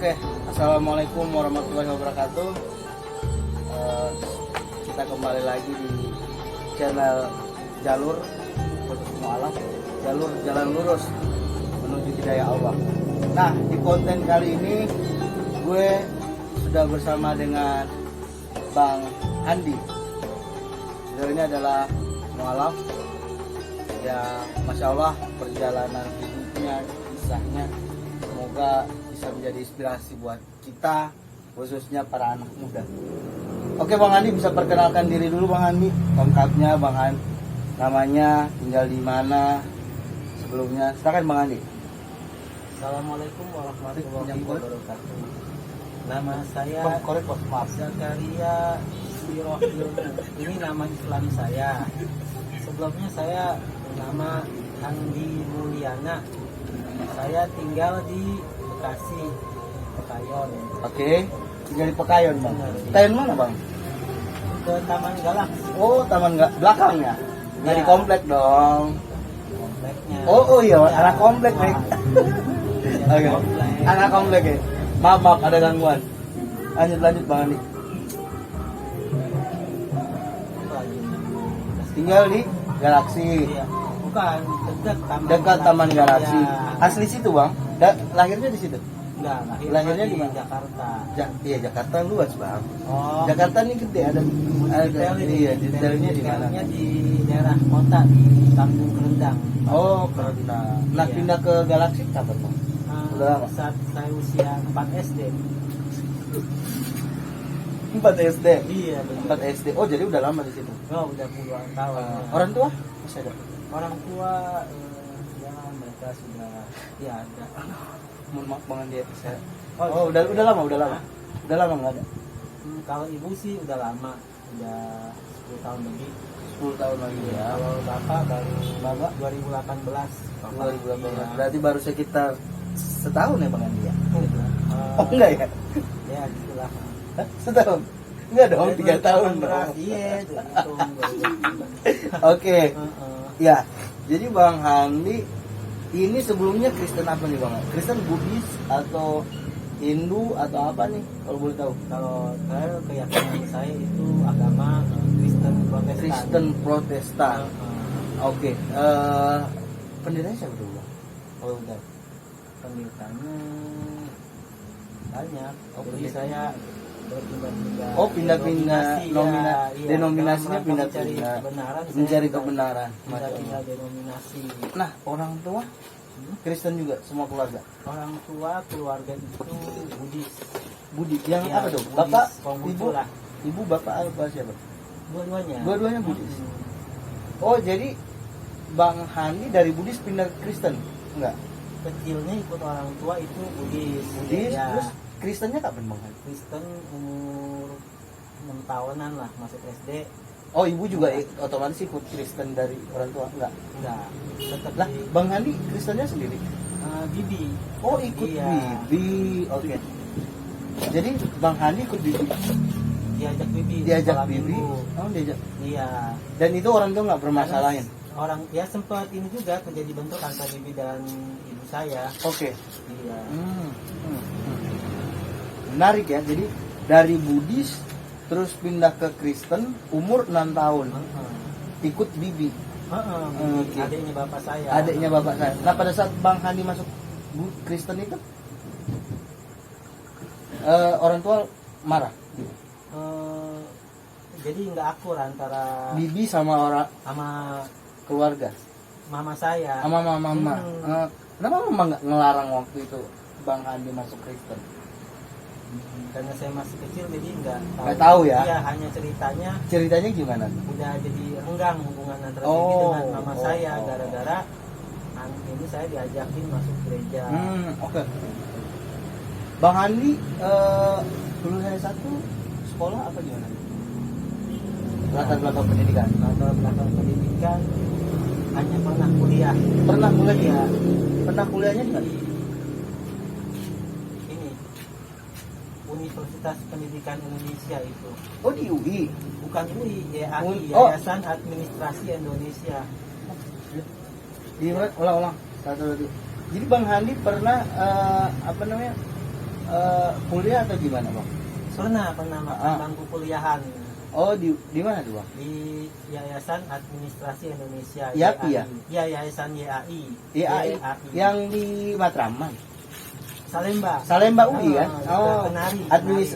Oke, assalamualaikum warahmatullahi wabarakatuh. Kita kembali lagi di channel Jalur Putus Mu'alaf, jalur jalan lurus menuju hidayah Allah. Nah, di konten kali ini gue sudah bersama dengan Bang Andi. Beliau ini adalah mu'alaf. Ya, masya Allah perjalanan hidupnya, kisahnya, semoga bisa menjadi inspirasi buat kita, khususnya para anak muda. Oke, Bang Andi bisa perkenalkan diri dulu, Bang Andi, lengkapnya, Bang Andi, namanya, tinggal di mana, sebelumnya. Silakan, Bang Andi. Assalamualaikum warahmatullahi wabarakatuh. Nama saya Maaf. Zakaria Sirohil. Ini nama Islam saya. Sebelumnya saya bernama Andi Mulyana. Saya tinggal di Bekasi, Pekayon. Oke, tinggal di Pekayon, Bang. Pekayon mana, Bang? Ke Taman Galak. Oh, taman belakangnya. Nggak di komplek dong. Kompleknya. Oh iya, Ya, anak komplek nih. Oke, komplek. anak komplek ya. Maaf, ada gangguan. Lanjut, Bang Andi. Tinggal di Galaksi. Iya. Bukan, Dekat Taman Galaksi. Ya. Asli situ, Bang. Lahirnya di situ. Enggak, Lahirnya di di mana? Jakarta. Iya, Jakarta luas, Bang. Oh. Jakarta ini gede, ada iya, detailnya di mana? Detailnya di daerah kota di Kampung Kerendang. Oh, Kerendang. Nah, Iya. pindah ke Galaksi kapan, Bang? Udah lama? Saat saya usia 4 SD. 4 SD. Iya, betul. 4 SD. Oh, jadi udah lama di situ. Oh, udah puluhan tahun. Ya. Orang tua masih ada. Orang tua ya mereka sudah ada. Mohon maaf, Bang Andi. Saya... Oh, udah lama. Udah lama nggak ada. Kalau ibu sih udah lama, udah 10 tahun lebih. 10 tahun lagi ya. Kalau bapak baru Bapak 2018. 2018. Iya. Berarti baru sekitar setahun ya, Bang Andi ya? Oh, Eh, enggak ya? Ya, gitulah. Hah? Setahun? Enggak dong, 3 tahun dong. Iya, itu hitung. Oke. Ya, jadi Bang Andi ini sebelumnya Kristen apa nih, Bang? Kristen Buddhis atau Hindu atau apa nih kalau boleh tahu? Kalau saya keyakinan saya itu agama Kristen Protestan. Kristen Protestan. Uh, Oke. Pendiranya siapa dulu, Bang? Kalau udah. Pendetanya banyak. Oh, Jadi pendeta. saya berpindah-pindah. Oh, pindah-pindah denominasi, denominasinya dalam rangka pindah-pindah. mencari kebenaran. Mencari kebenaran. Pindah-pindah denominasi. Nah, orang tua Kristen juga semua keluarga. Orang tua keluarga itu Buddhis. Budi yang Ya, apa dong? Buddhis, Bapak, Konghucu ibu, lah. ibu, bapak apa siapa? Dua-duanya. Dua-duanya Buddhis. Oh, jadi Bang Handi dari Buddhis pindah ke Kristen? Enggak. Kecilnya ikut orang tua itu Buddhis. Buddhis, Ya. terus Kristennya kapan, Bang Handi? Kristen umur 6 tahunan lah masuk SD. Oh, ibu juga otomatis ikut Kristen dari orang tua? Enggak. Enggak, tetap Lah, di Bang Handi Kristennya sendiri? Bibi. Oh, ikut Iya. Bibi. Oke. Jadi Bang Handi ikut Bibi? Diajak Bibi. Diajak sekolah Bibi? minggu. Oh, diajak. Iya. Dan itu orang tua nggak bermasalahin? Orang ya sempat ini juga terjadi bentuk antara Bibi dan ibu saya. Oke. Iya. Menarik ya. Jadi dari Buddhis terus pindah ke Kristen umur 6 tahun. Ikut Bibi. Oke. Adiknya bapak saya. Adiknya bapak saya. Nah, pada saat Bang Handi masuk Kristen itu orang tua marah. Jadi nggak akur antara Bibi sama sama keluarga. mama saya. Sama mama. Kenapa mama nggak ngelarang waktu itu Bang Handi masuk Kristen? Karena saya masih kecil jadi Nggak tahu ya? Iya, hanya Ceritanya gimana? udah jadi renggang hubungan antara Oh, Bibi dengan mama saya oh. gara-gara ini saya diajakin masuk gereja. Oke. Bang Handi lulusan S1 sekolah apa gimana? Latar belakang pendidikan. Latar belakang pendidikan hanya pernah kuliah. Pernah kuliah Iya. Pernah kuliahnya di mana? Ini Universitas Pendidikan Indonesia itu. Oh, di UI. Bukan UI, YAI, Oh. Yayasan Administrasi Indonesia. Di mana? Ulang. Satu lagi. Jadi Bang Handi pernah kuliah atau gimana bang? Pernah makan bangku kuliahan Oh di mana tuh bang? di Yayasan Administrasi Indonesia. YAI ya? Iya, Yayasan YAI. YAI yang di Matraman. Salemba UI kan? Oh,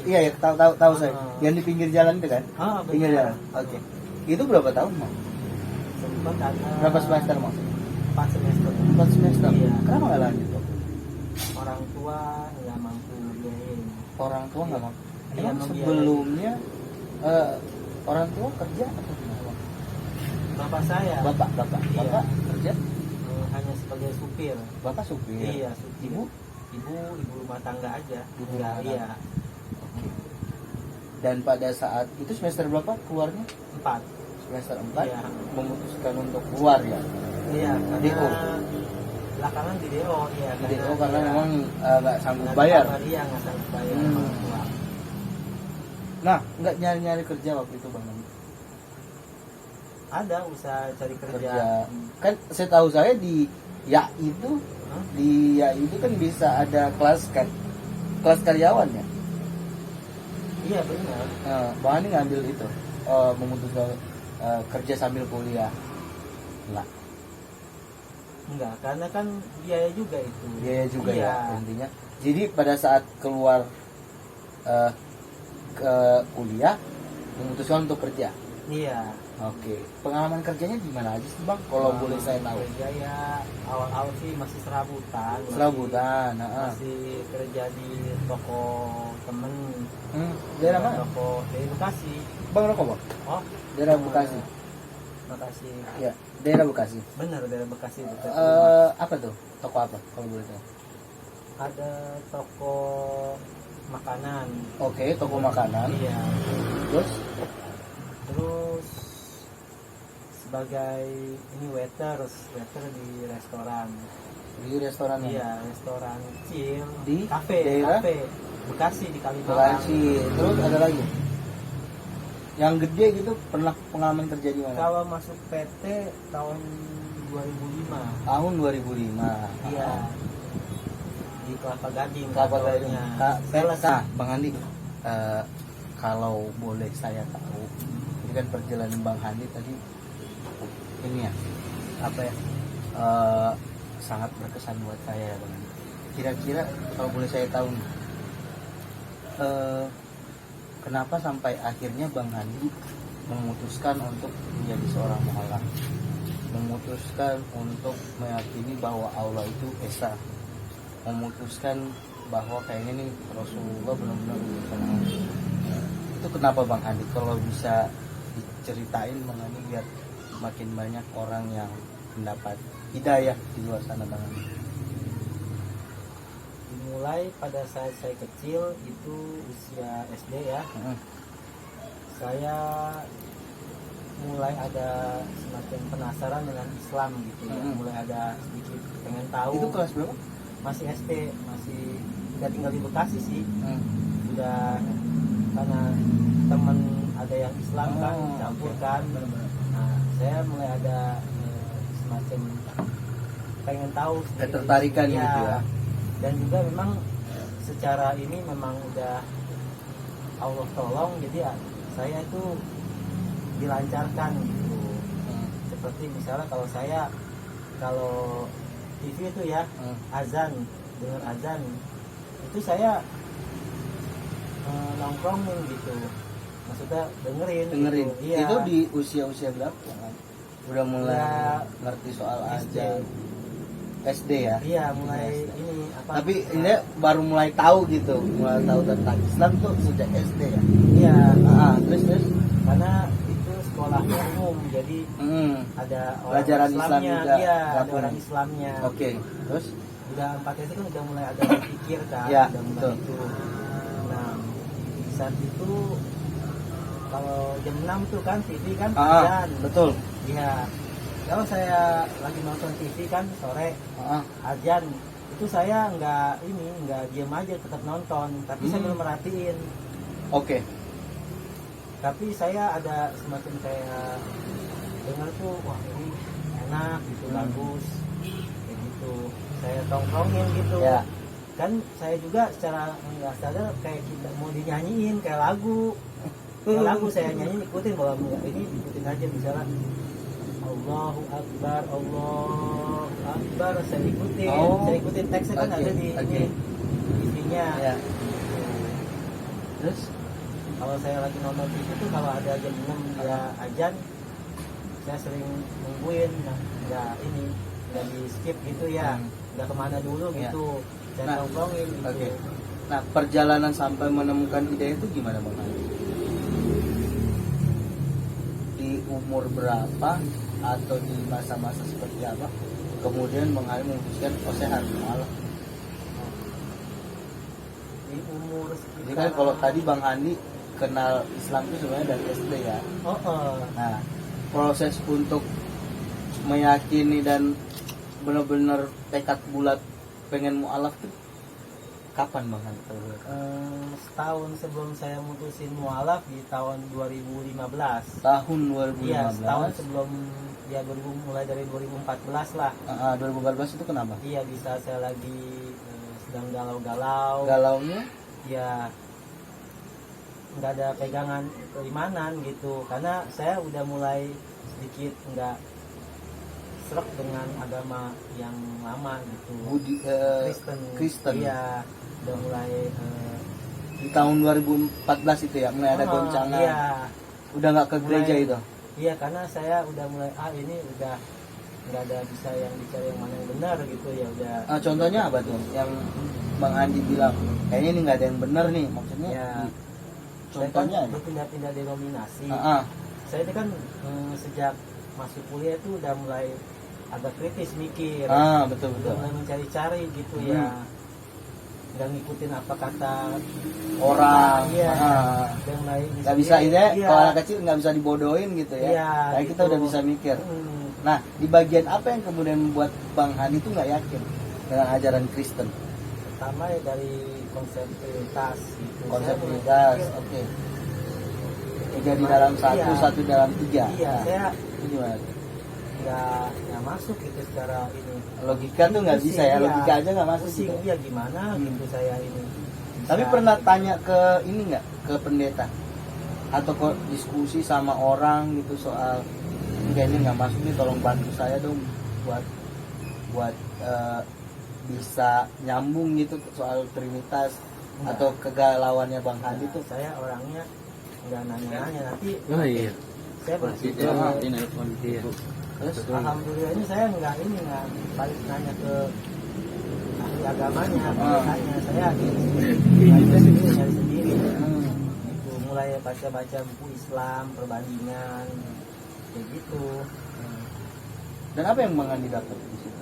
iya ya, tahu saya. Yang di pinggir jalan itu kan? Pinggir jalan. Oke. Itu berapa tahun bang? Sempat ada Berapa semester bang? 4 semester. 4 semester. Iya. Kenapa nggak lanjut bang? Orang tua nggak mampu biayain. Orang tua nggak bang? Iya, Emang membiayai. sebelumnya orang tua kerja atau gimana bang? Bapak saya Bapak Iya. kerja? hanya sebagai supir. Bapak supir. Iya, supir. Ibu rumah tangga aja. Ibu rumah tangga. Iya. Oke. Dan pada saat itu semester berapa keluarnya? 4. Semester 4 Iya. memutuskan untuk keluar ya. Iya, DO. karena belakangan di DO ya. DO karena iya, memang nggak sanggup nggak bayar. Iya, nggak sanggup bayar. Hmm. orang tua. Nah, nggak nyari-nyari kerja waktu itu bang? Ada usaha cari kerja. Kan saya tahu saya di YAI itu Hah? di YAI itu kan bisa ada kelas karyawan ya. Iya benar. Nah, bang Andi ngambil itu memutuskan kerja sambil kuliah. Enggak, karena kan biaya juga itu. Biaya juga Iya. ya intinya. Jadi pada saat keluar ke kuliah memutuskan untuk kerja. Iya. Oke. Pengalaman kerjanya gimana aja sih bang? Kalau boleh saya tahu. Kerja ya awal-awal sih masih serabutan. Serabutan. Masih kerja di toko temen. Daerah mana? Toko dari Bekasi. Bang rokok bang? Oh, Daerah Bekasi. Bekasi. Ya, daerah Bekasi. Benar, daerah Bekasi dekat. Apa tuh? Toko apa? Kalau boleh tahu. Ada toko makanan. Oke, toko makanan. Iya. Terus? Terus sebagai ini waiter di restoran. Di restoran ya? Iya, restoran kecil Di kafe, daerah? kafe Bekasi di Kalimalang. Bekasi. Terus ada lagi? Yang gede gitu pernah pengalaman kerja di mana? Kalau masuk PT tahun 2005. Tahun 2005. Iya. Di Kelapa Gading. Kelapa Gading. kantornya. Sales. Nah, Bang Andi, kalau boleh saya tahu, ini kan perjalanan Bang Andi tadi ini ya, apa ya, sangat berkesan buat saya ya Bang Andi. Kira-kira kalau boleh saya tahu, kenapa sampai akhirnya Bang Andi memutuskan untuk menjadi seorang mualaf, memutuskan untuk meyakini bahwa Allah itu esa, memutuskan bahwa kayaknya nih Rasulullah benar-benar utusan Allah. Itu kenapa Bang Andi? Kalau bisa diceritain Bang Andi biar makin banyak orang yang mendapat hidayah di luar sana Bang Andi. Dimulai pada saat saya kecil itu usia SD ya. Saya mulai ada semacam penasaran dengan Islam gitu ya. Mulai ada sedikit pengen tahu. Itu kelas berapa? Masih SD, masih udah tinggal di Bekasi sih. Udah karena teman ada yang Islam kan, campur kan. Nah, saya mulai ada semacam pengen tahu ketertarikan ya. gitu ya. Dan juga memang secara ini memang udah Allah tolong, jadi ya saya itu dilancarkan gitu. Seperti misalnya kalau TV itu ya azan, dengar azan itu saya nongkrongin gitu, maksudnya dengerin. Gitu. Iya. Itu di usia berapa kan? Udah mulai Ya, ngerti soal SD. azan. SD ya? Iya, mulai SD. ini apa? Tapi ini baru mulai tahu gitu, mulai tahu tentang Islam tuh sejak SD ya? Iya. Terus Karena itu sekolahnya umum, jadi ada orang pelajaran Islam juga. Iya, ada Gabung. orang Islamnya. Oke. Terus Udah 4 SD kan udah mulai ada berpikir kan, Ya, udah mulai betul. itu. Nah, di saat itu kalau jam 6 tuh kan TV kan azan. betul. Iya. Kalau saya lagi nonton TV kan sore azan, itu saya nggak diam aja, tetap nonton, tapi saya belum merhatiin. Oke. Tapi saya ada semacam kayak dengar tuh, wah ini enak gitu, bagus kayak gitu, saya tongkrongin gitu Ya. kan saya juga secara nggak sadar kayak kita mau dinyanyiin kayak lagu. Kayak lagu saya nyanyi ikutin, kalau enggak ini ikutin aja misalnya Allahu Akbar, saya ikutin teksnya kan ada di ini isinya. Ya. Terus Kalau saya lagi nonton TV tuh kalau ada jam 6 dia ajan, saya sering nungguin, nggak di skip gitu ya, nggak kemana dulu Ya. gitu, saya Nah, nongkrongin gitu. oke. Nah, perjalanan sampai menemukan ide itu gimana Bang Andi? Di umur berapa atau di masa-masa seperti apa? Kemudian Bang Andi memutuskan, oh saya harus mualaf. Di umur Jadi kan kalau tadi Bang Andi kenal Islam itu sebenarnya dari SD ya. Nah, proses untuk meyakini dan benar-benar tekad bulat pengen mualaf tuh kapan Bang Andi? Setahun sebelum saya mutusin mualaf di tahun 2015. Tahun 2015. Iya, setahun sebelum ya mulai dari 2014 lah. 2014 itu kenapa? Iya, bisa saya lagi sedang galau-galau. Galaunya? Ya nggak ada pegangan keimanan gitu, karena saya udah mulai sedikit nggak serak dengan agama yang lama gitu. Kristen. Iya, udah mulai di tahun 2014 itu ya mulai ada goncangan. Iya. Udah nggak ke gereja Mulai- itu. Iya, karena saya udah mulai ini udah nggak ada bisa yang dicari yang mana yang benar gitu ya udah. Contohnya apa tuh yang Bang Andi bilang kayaknya ini nggak ada yang benar nih, maksudnya Ya. Saya contohnya kan berpindah-pindah denominasi. Ah, Saya itu kan sejak masuk kuliah itu udah mulai agak kritis mikir, betul udah betul. mulai mencari-cari gitu ya, nggak ngikutin apa kata Orang Iya. nggak udah mulai bisa ini ya, iya. kalau anak kecil nggak bisa dibodohin gitu ya. Iya, Kayak kita gitu. udah bisa mikir. Hmm. Nah, di bagian apa yang kemudian membuat Bang Andi tuh nggak yakin dengan ajaran Kristen? Pertama ya dari konsep prioritas gitu. Konsep Saya mulai prioritas, pikir, oke. 3 di dalam 1, Iya. 1 dalam 3. Iya, saya Itu gimana? nggak masuk gitu secara ini. Logika tuh nggak bisa ya, Pusing, logika aja nggak masuk Pusing, gitu. iya gimana gitu saya ini. Tapi Bisa- pernah tanya ke ini nggak, ke pendeta? Atau kok diskusi sama orang gitu soal kayaknya nggak masuk nih, tolong bantu saya dong buat bisa nyambung gitu soal Trinitas Enggak. atau kegalauannya Bang Andi tuh. Saya orangnya nggak nanya-nanya, nanti Oh iya. saya berpikir Terus alhamdulillahnya saya nggak balik nanya ke ahli agamanya, tanya saya nyari sendiri itu mulai baca buku Islam, perbandingan kayak gitu. dan apa yang Bang Andi dapat di situ?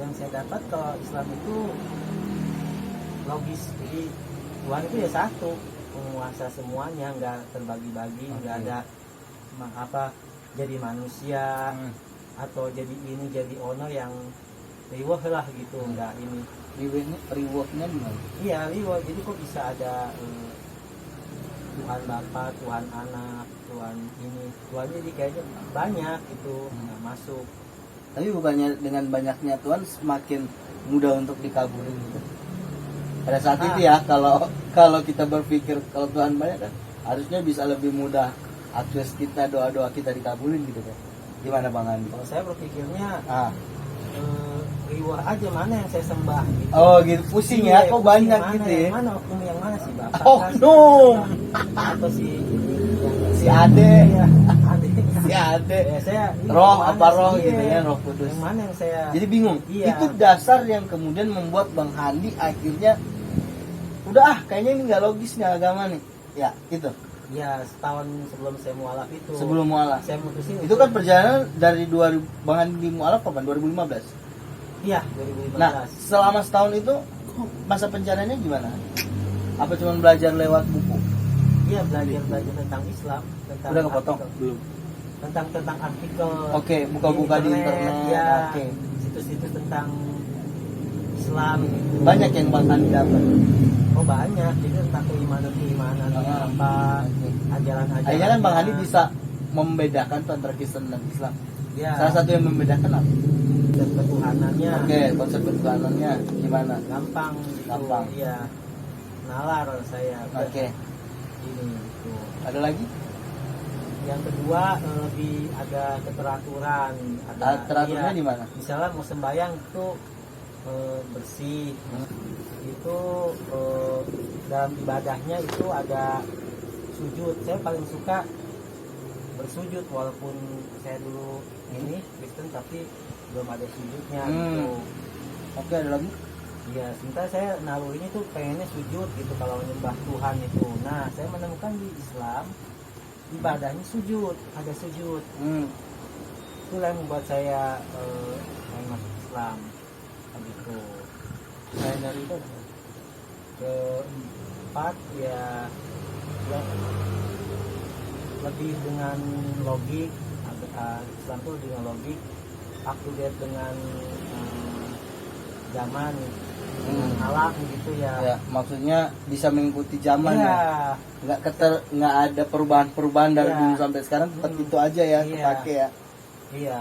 Yang saya dapat kalau Islam itu logis, jadi Tuhan itu ya satu, penguasa semuanya, nggak terbagi-bagi, nggak ada jadi manusia atau jadi ini jadi ono yang riwah lah gitu, nggak ini. Rewardnya gimana? Iya riwah, jadi kok bisa ada Tuhan Bapa, Tuhan Anak, Tuhan ini, Tuhan jadi kayaknya banyak itu nggak masuk. Tapi bukannya dengan banyaknya Tuhan semakin mudah untuk dikabulin gitu. Pada saat itu ya, kalau kita berpikir kalau Tuhan banyak kan harusnya bisa lebih mudah akses kita, doa-doa kita dikabulin gitu kan. Gimana Bang Andi? Kalau saya berpikirnya riwah aja, mana yang saya sembah gitu. Oh gitu, pusing ya, kok Pusing, banyak mana, gitu ya. yang mana oknum yang mana sih Bapak? Oknum. Atau si Si Ade. Iya, Ade. Si Ade. Ya, saya Roh yang apa mana roh sih? gitu Iya. ya, Roh Kudus. Yang mana yang saya Jadi bingung. Iya. Itu dasar yang kemudian membuat Bang Andi akhirnya udah kayaknya ini nggak logis nih agama nih. Ya, itu. ya setahun sebelum saya mualaf itu. Sebelum mualaf. saya mutusin Itu kan perjalanan dari 2000 Bang Andi mualaf kapan? 2015. iya 2015. Nah, selama setahun itu masa pencariannya gimana? Apa cuma belajar lewat buku? Iya, belajar tentang Islam, tentang Udah kepotong? artikel. Belum. Tentang artikel. Oke, buka-buka di internet. Ya, Oke. situs-situs tentang Islam gitu. Banyak yang Bang Andi dapat. Oh banyak, jadi tentang keimanan apa, Oke. ajaran-ajaran. Akhirnya kan Bang Andi bisa membedakan tuh antara Kristen dan Islam. Ya. Salah satu yang membedakan apa? konsep ketuhanannya. Oke, konsep ketuhanannya gimana? Gampang gitu. Gampang. Iya, nalar saya. Oke. Ini gitu. Ada lagi? Yang kedua lebih ada keteraturan. Ada Teraturnya iya, di mana? misalnya mau sembahyang itu bersih. Itu dalam ibadahnya itu ada sujud. Saya paling suka bersujud, walaupun saya dulu ini Kristen tapi belum ada sujudnya gitu. Oke, ada lagi? Iya, sementara saya nalurinya tuh pengennya sujud gitu kalau nyembah Tuhan itu. Nah, saya menemukan di Islam ibadahnya sujud, ada sujud. Itulah yang membuat saya pengen masuk Islam gitu. Selain dari itu keempat ya lebih dengan logik. Islam tuh dengan logik, up to date dengan zaman, dengan alam gitu ya. Ya, maksudnya bisa mengikuti zaman Iya. ya. Nggak ada perubahan dari Iya. dulu sampai sekarang, tetap itu aja ya, Iya. kepake ya. Iya.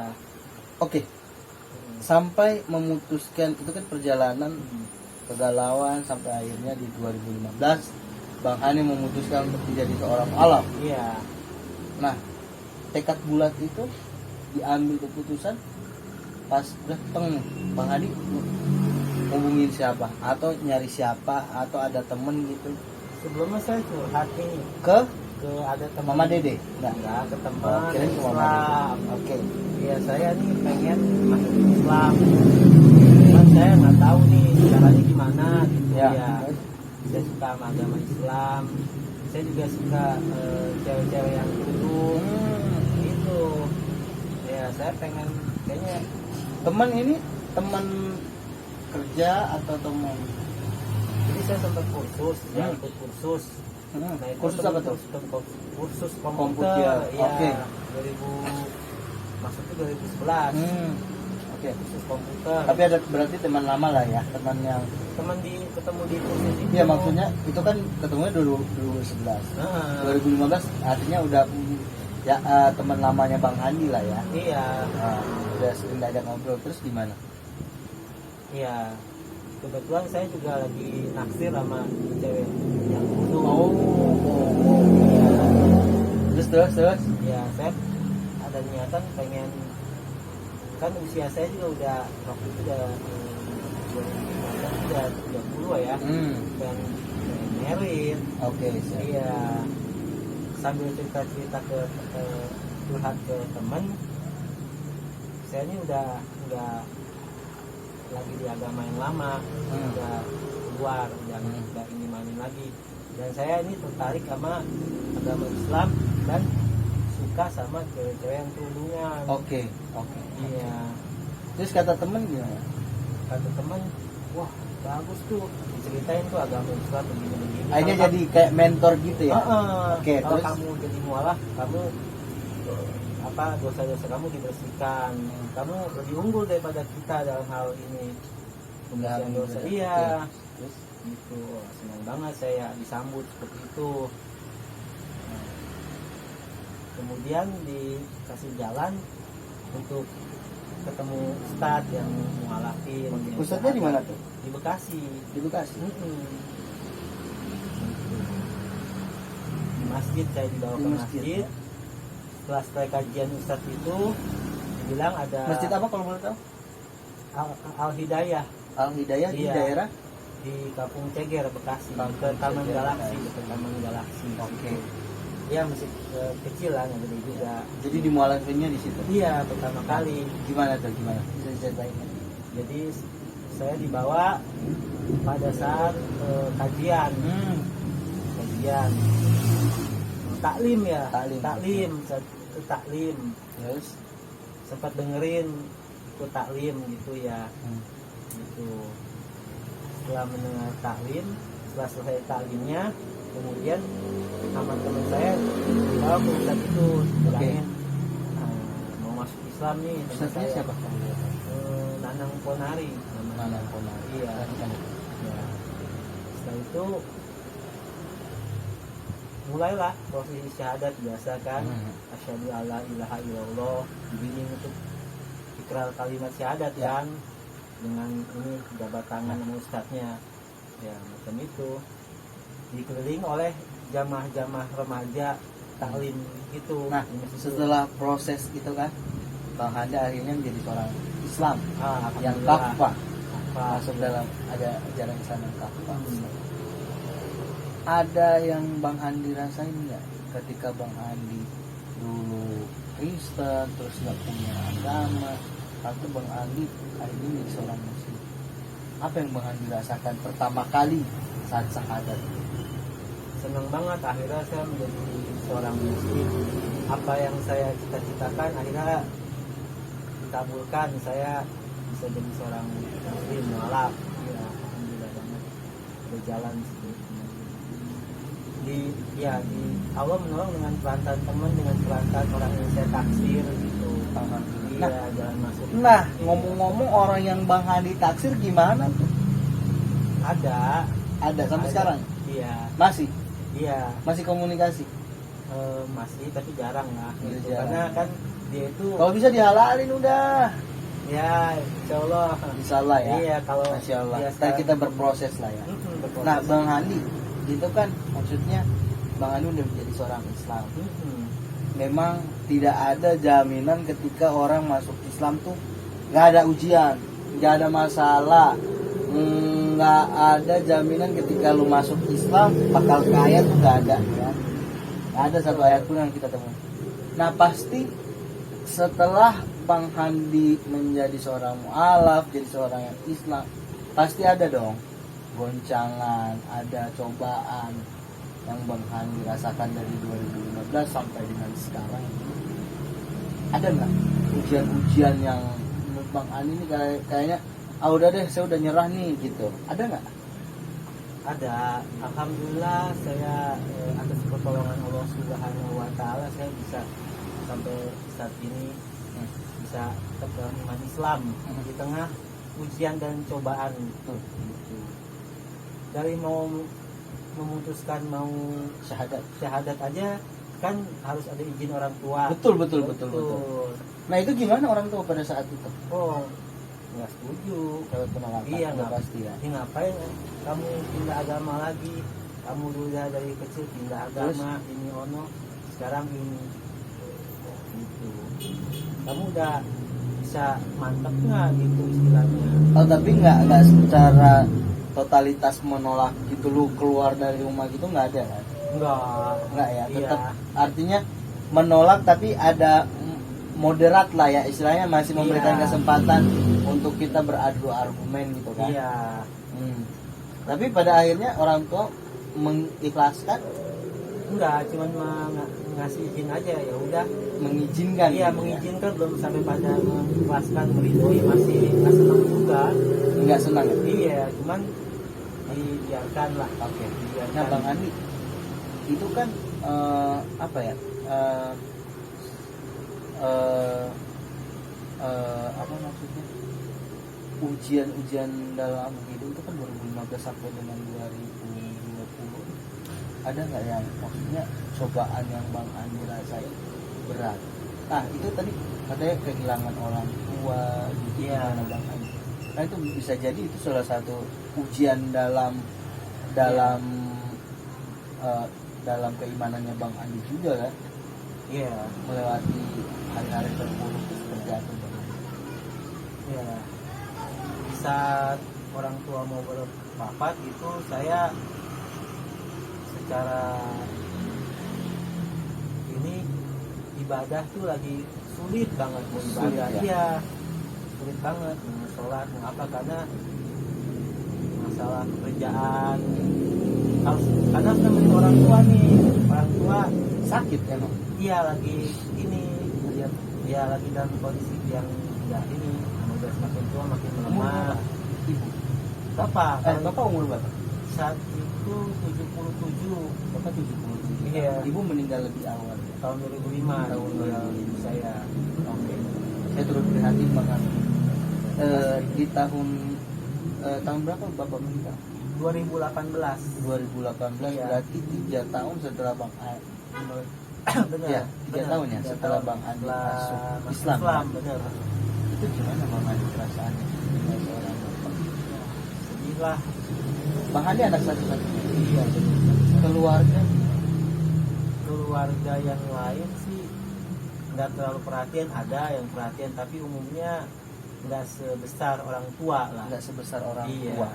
Oke, sampai memutuskan itu kan perjalanan kegalauan sampai akhirnya di 2015 Bang Hani memutuskan untuk menjadi seorang alam. Iya. Nah, tekad bulat itu diambil keputusan pas datang Bang Hani hubungin siapa atau nyari siapa atau ada temen gitu Sebelumnya saya curhat nih ke ada teman Mama Dede? Nggak. Enggak, ke teman Oh, kirain ke Mama Islam. Oke. Iya, saya nih pengen masuk Islam. Cuman saya nggak tahu nih caranya gimana gitu Ya. ya. Saya suka sama agama Islam. Saya juga suka cewek-cewek yang kerudung gitu. Ya, saya pengen kayaknya Teman ini teman kerja atau teman? jadi saya sempat kursus, ya ikut kursus. Nah, itu Kursus apa tuh? Kursus Komputer. komputer. Ya, Oke. 2000 maksudnya 2011. Oke. Kursus komputer. Tapi ada berarti teman lama lah ya, teman yang ketemu di kursus itu. iya maksudnya itu kan ketemunya 2011. Nah, 2015 artinya udah ya teman lamanya Bang Handi lah ya. iya, Nah, udah sering diajak ngobrol terus gimana? iya. Kebetulan saya juga lagi naksir sama cewek yang kudu. Iya. Terus. Ya, saya ada niatan pengen, kan usia saya juga udah waktu itu udah 30 ya. Dan merit. Oke, siap. Iya. Sambil cerita-cerita curhat ke temen, saya ini udah nggak lagi di agama yang lama, udah keluar, udah ini main lagi. Dan saya ini tertarik sama agama Islam dan suka sama cewek-cewek yang kerudungan. Oke. Iya. Terus kata temen gimana? Kata teman, wah bagus tuh, diceritain tuh agama Islam begini-begini. Akhirnya jadi kayak mentor gitu ya? Oke, Kalau terus? kamu jadi mualaf, kamu dosa-dosa kamu dibersihkan, kamu lebih unggul daripada kita dalam hal ini pembersihan dosa. Oke. Iya. Terus? Gitu, senang banget saya disambut seperti itu. Nah, kemudian dikasih jalan untuk ketemu ustadz yang mualafin. Pusatnya di mana tuh? Di Bekasi. Di Bekasi. Di masjid, saya dibawa Di ke masjid, masjid. ya. Setelah kajian ustadz itu dibilang ada Masjid apa kalau boleh tahu? Al Hidayah Al Hidayah di Iya. daerah. di Kampung Ceger, Bekasi, Kampung ke Taman Ceger, Galaksi, Bekasi. ke Taman Galaksi. Oke. Ya masih kecil lah, nggak gede juga. Jadi di mualafinnya di situ. Iya, pertama kali. Gimana tuh? Gimana? Bisa diceritain? Jadi saya dibawa pada saat kajian taklim ya, Taklim. saat itu taklim. Terus? Sempat dengerin ikut taklim gitu ya, gitu. Setelah mendengar taklim, setelah selesai taklimnya, kemudian sama teman saya dibawa ke ustadz itu, bilangin mau masuk Islam nih. Teman Ustadznya saya siapa? Nanang Ponari. Nanang Ponari. Iya. Ya. Setelah itu mulailah prosesi syahadat biasa kan. Asyhadu alla ilaha illallah, dibimbing untuk ikrar kalimat syahadat Ya. kan, dengan ini jabat tangan sama ustadznya ya macam itu, dikelilingi oleh jamaah-jamaah remaja taklim gitu. Nah, di masjid itu. setelah proses itu kan, Bang Handa akhirnya menjadi seorang Islam yang Alhamdulillah. kafah, Apa, masuk dalam ada ajaran Islam yang kafah. Hmm. Ada yang Bang Andi rasain nggak ketika Bang Andi dulu Kristen terus nggak punya agama, tapi Bang Andi akhirnya menjadi seorang Muslim? Apa yang Bang Andi rasakan pertama kali saat syahadat? Senang banget akhirnya saya menjadi seorang muslim. Apa yang saya cita-citakan akhirnya dikabulkan, saya bisa jadi seorang muslim mualaf. Ya alhamdulillah banget berjalan seperti itu. Di Allah menolong dengan perantar teman, dengan perantar orang yang saya taksir gitu. Alhamdulillah. Iya, jalan masuk. Nah, ngomong-ngomong orang yang Bang Andi taksir gimana tuh? Ada Sampai ada. sekarang? Iya, Masih? iya. Masih komunikasi? Masih tapi jarang lah gitu. Jarang. Karena kan dia itu Kalau bisa dihalalin udah. ya insya Allah. Insya Allah ya. Iya, kalau Masya Allah. dia Ntar sekarang- kita berproses lah ya. Berproses. Nah, Bang Andi, itu kan maksudnya Bang Andi udah menjadi seorang Islam. Memang tidak ada jaminan ketika orang masuk Islam tuh nggak ada ujian, nggak ada masalah, nggak ada jaminan ketika lu masuk Islam bakal kaya tuh nggak ada ya. Nggak ada satu ayat pun yang kita temukan. Nah pasti setelah Bang Handi menjadi seorang mualaf, jadi seorang yang Islam, pasti ada dong goncangan, ada cobaan yang Bang Handi rasakan dari 2015 sampai dengan sekarang. Ada nggak ujian-ujian yang menurut Bang Handi ini kayaknya udah deh saya udah nyerah nih gitu, ada nggak? Ada, alhamdulillah saya atas pertolongan Allah Subhanahu Wa Taala saya bisa sampai saat ini bisa tetap dalam iman Islam di tengah ujian dan cobaan gitu. Dari mau memutuskan mau syahadat aja kan harus ada izin orang tua. Betul. Nah itu gimana orang tua pada saat itu? Oh, nggak setuju. Kalau penolakan Iya, udah nggak pasti ya. Ini ngapain kamu pindah agama lagi? Kamu dulu dari kecil pindah agama, ini ono, sekarang ini gitu. Kamu udah bisa mantep nggak gitu istilahnya? Oh tapi nggak secara totalitas menolak gitu, lu keluar dari rumah gitu nggak ada kan? Nggak ya, tetap Iya. artinya menolak tapi ada moderat lah ya istilahnya, masih memberikan Iya. kesempatan untuk kita beradu argumen gitu kan. Iya. Tapi pada akhirnya orang tua mengikhlaskan, Enggak, cuman ngasih izin aja ya udah. mengizinkan. Iya, gitu mengizinkan belum sampai pada mengikhlaskan meridoi, masih nggak senang juga. ya. Nggak senang ya? Iya, cuman dibiarkan lah. Oke. Dibiarkan. Nah Bang Andi, itu kan apa ya? Apa maksudnya? Ujian dalam hidup itu kan 2015 sampai dengan 2020. Ada nggak yang maksudnya cobaan yang Bang Andi rasain berat? Nah itu tadi katanya kehilangan orang tua gitu. Iya. Gimana Bang Andi? Nah itu bisa jadi itu salah satu ujian dalam dalam keimanannya Bang Andi juga kan, Iya. melewati hari-hari terburuk seperti itu Bang Andi. Iya. Di saat orang tua mau berwafat itu saya secara ini ibadah tuh lagi sulit banget mau Sulit, ibadah. ya? Iya. Sulit banget mau sholat mau apa karena masalah pekerjaan harus karena harus nemenin orang tua nih, orang tua Sakit emang. iya lagi ini dia lagi dalam kondisi yang ya ini udah semakin tua makin melemah. Ibu. Bapak Bapak umur berapa? saat itu 77 Bapak 77. Iya. Ibu meninggal lebih awal. tahun 2005 Tahun meninggal 2005. ibu saya. Oke. Saya turut prihatin Bang Andi. Di tahun berapa Bapak meninggal? 2018 2018. Iya. Berarti 3 tahun setelah Bang Andi. benar Ya, 3 benar. tahun ya 3 setelah tahun Bang Andi setelah masuk masuk Islam. Islam benar itu gimana Bang Handi perasaannya sebagai seorang bapak? Sedih lah. Bang Handi anak satu-satunya. Iya. Keluarga Keluarga yang lain sih nggak terlalu perhatian, ada yang perhatian tapi umumnya nggak sebesar orang tua lah. nggak sebesar orang Iya. tua.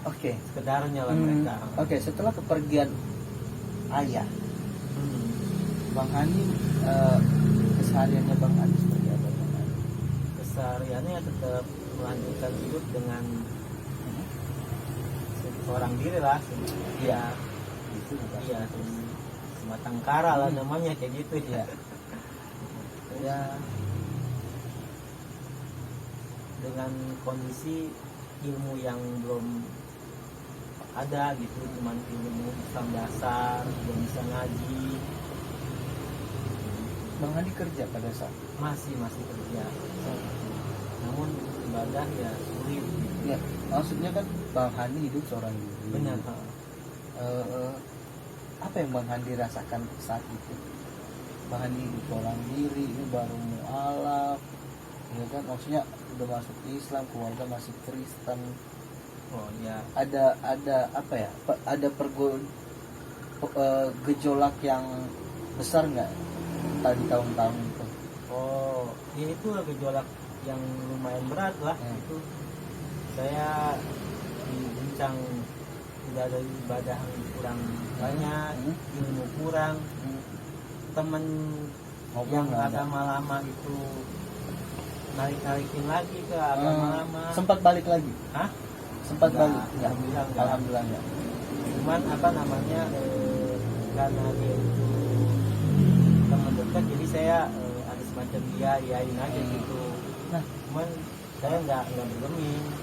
Oke. Sekedarnya lah Hmm, mereka. Oke, setelah kepergian ayah, Hmm. Bang Handi kesehariannya Bang Handi seperti apa Bang Handi? Kesehariannya tetap melanjutkan hidup dengan seorang diri lah. Iya. Itu bukan. Iya, terus sematang kara lah namanya kayak gitu ya. Ya, dengan kondisi ilmu yang belum ada gitu, cuman ilmu Islam dasar, belum bisa ngaji, Bang Handi kerja pada saat. masih kerja. Namun ibadah ya sulit gitu. Ya, maksudnya kan Bang Handi hidup seorang diri. Benar. Apa yang Bang Handi rasakan saat itu? Bang Handi hidup seorang diri, ini baru mualaf, ya kan? Maksudnya udah masuk Islam, keluarga masih Kristen. Oh ya, Ada apa ya? Ada gejolak yang besar nggak tadi tahun-tahun itu? oh ini tuh gejolak yang lumayan berat lah. Itu saya diguncang, udah ada ibadah yang kurang banyak, ilmu kurang, temen yang nggak ada. agama lama itu narik-narikin lagi ke agama lama. Sempat balik lagi? Hah? Sempat Nggak, balik? Nggak. alhamdulillah nggak. Alhamdulillah nggak. Cuman apa namanya, karena dia itu teman dekat, jadi saya ada semacam iyain aja gitu. Nah, Cuman saya nggak bergeming.